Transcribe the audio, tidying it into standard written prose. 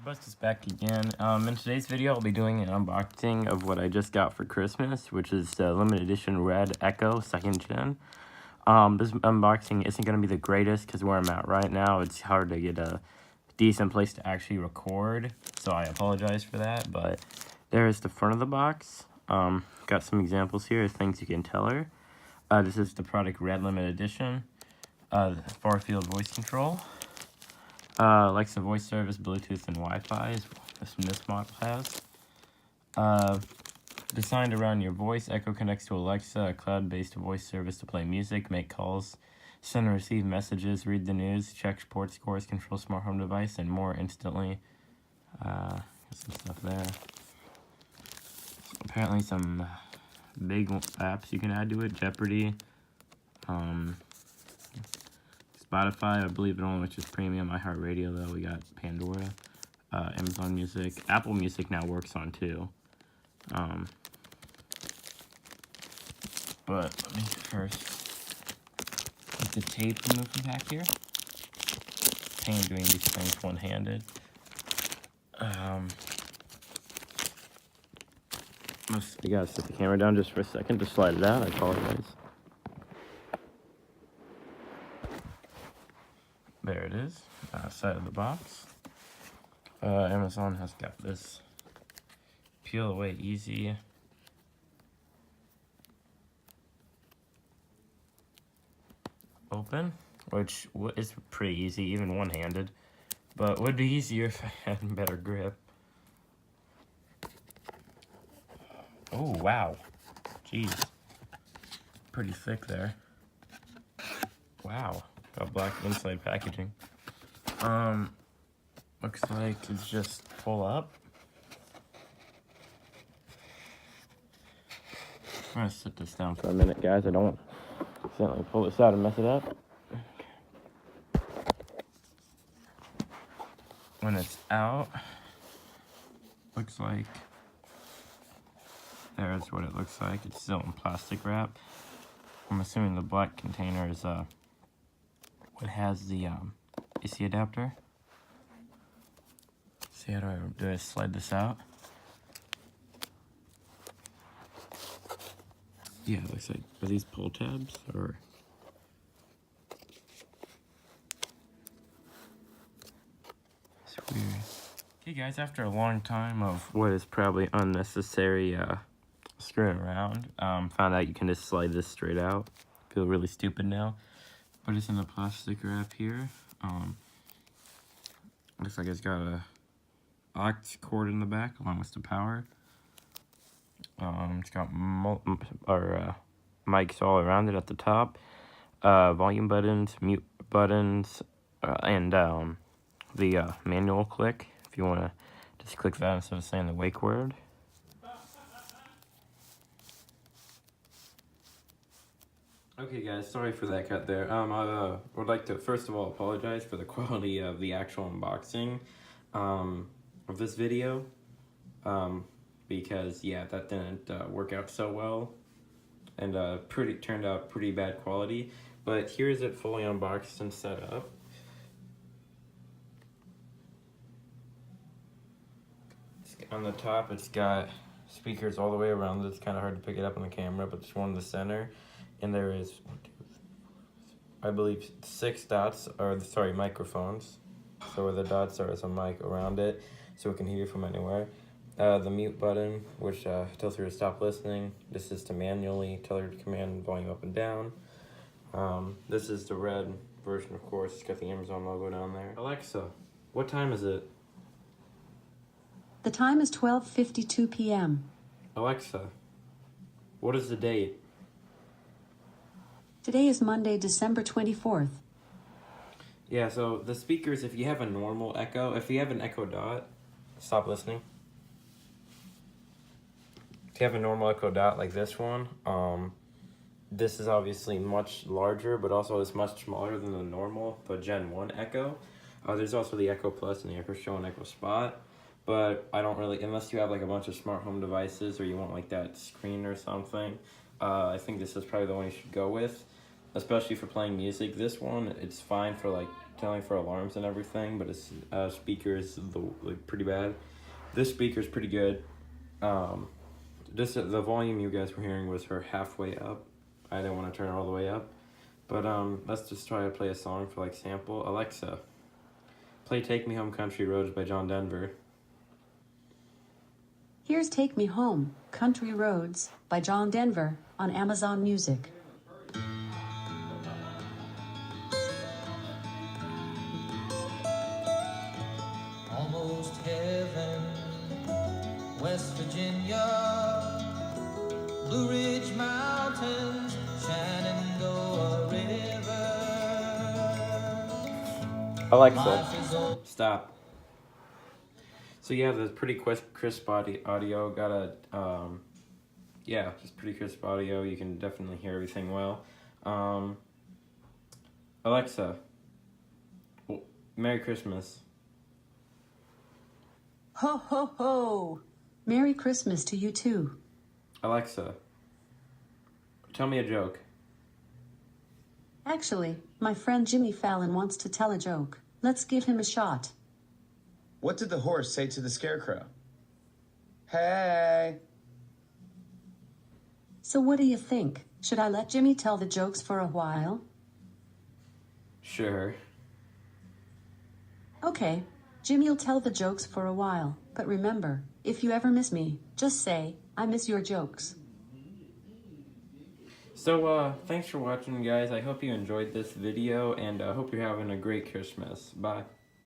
Bust is back again. In today's video, I'll be doing an unboxing of what I just got for Christmas, which is the limited edition Red Echo 2nd Gen. This unboxing isn't going to be the greatest because where I'm at right now, it's hard to get a decent place to actually record, so I apologize for that, but there's the front of the box. Got some examples here of things you can tell her. This is the product Red Limited Edition, far field voice control. Alexa voice service, Bluetooth, and Wi-Fi is what this model has. Designed around your voice, Echo connects to Alexa, a cloud-based voice service to play music, make calls, send and receive messages, read the news, check sports scores, control smart home device, and more instantly. Some stuff there. Apparently some big apps you can add to it, Jeopardy, Spotify, I believe it only, which is premium. iHeartRadio, though, we got Pandora, Amazon Music. Apple Music now works on too. But let me first get the tape removed from back here. Pain doing these things one-handed. You gotta set the camera down just for a second to slide it out. I apologize. There it is, side of the box. Amazon has got this peel away easy open, which is pretty easy, even one-handed, but would be easier if I had better grip. Oh, wow. Jeez. Pretty thick there. Wow. Got black inside packaging. Looks like it's just pull up. I'm gonna sit this down for a minute, guys. I don't want to accidentally pull this out and mess it up. When it's out, looks like there's what it looks like. It's still in plastic wrap. I'm assuming the black container is what has the AC adapter. See, how do I slide this out? Yeah, it looks like, are these pull tabs or? It's weird. Okay guys, after a long time of what is probably unnecessary screwing around, found out you can just slide this straight out. Feel really stupid now, but it's in the plastic wrap here. Looks like it's got a aux cord in the back along with the power. It's got mics all around it at the top, volume buttons, mute buttons, and the manual click if you want to just click that instead of saying the wake word. Okay guys, sorry for that cut there. I would like to first of all apologize for the quality of the actual unboxing of this video, because yeah, that didn't work out so well, and turned out pretty bad quality. But here's it fully unboxed and set up. On the top, it's got speakers all the way around. It's kind of hard to pick it up on the camera, but there's one in the center. And there is, I believe, 6 dots, or sorry, microphones. So where the dots are is a mic around it, so it can hear from anywhere. The mute button, which tells her to stop listening. This is to manually tell her to command volume up and down. This is the red version, of course. It's got the Amazon logo down there. Alexa, what time is it? The time is 12:52 p.m. Alexa, what is the date? Today is Monday, December 24th. Yeah, so the speakers, if you have a normal Echo, if you have an Echo Dot, stop listening. If you have a normal Echo Dot like this one, this is obviously much larger, but also it's much smaller than the normal, the Gen 1 Echo. There's also the Echo Plus and the Echo Show and Echo Spot, but I don't really, unless you have like a bunch of smart home devices or you want like that screen or something, I think this is probably the one you should go with, especially for playing music. This one, it's fine for like telling for alarms and everything, but its speaker is pretty bad. This speaker is pretty good. Just the volume you guys were hearing was her halfway up. I didn't want to turn it all the way up. But let's just try to play a song for like sample. Alexa, play Take Me Home Country Roads by John Denver. Here's Take Me Home, Country Roads by John Denver on Amazon Music. Almost heaven, West Virginia, Blue Ridge Mountains, Shenandoah River. Alexa, stop. So yeah, there's pretty crisp audio. Got a yeah, just pretty crisp audio. You can definitely hear everything well. Alexa, Merry Christmas. Ho, ho, ho! Merry Christmas to you too. Alexa, tell me a joke. Actually, my friend Jimmy Fallon wants to tell a joke. Let's give him a shot. What did the horse say to the scarecrow? Hey! So what do you think? Should I let Jimmy tell the jokes for a while? Sure. Okay, Jimmy'll tell the jokes for a while. But remember, if you ever miss me, just say, I miss your jokes. So, thanks for watching, guys. I hope you enjoyed this video, and I hope you're having a great Christmas. Bye.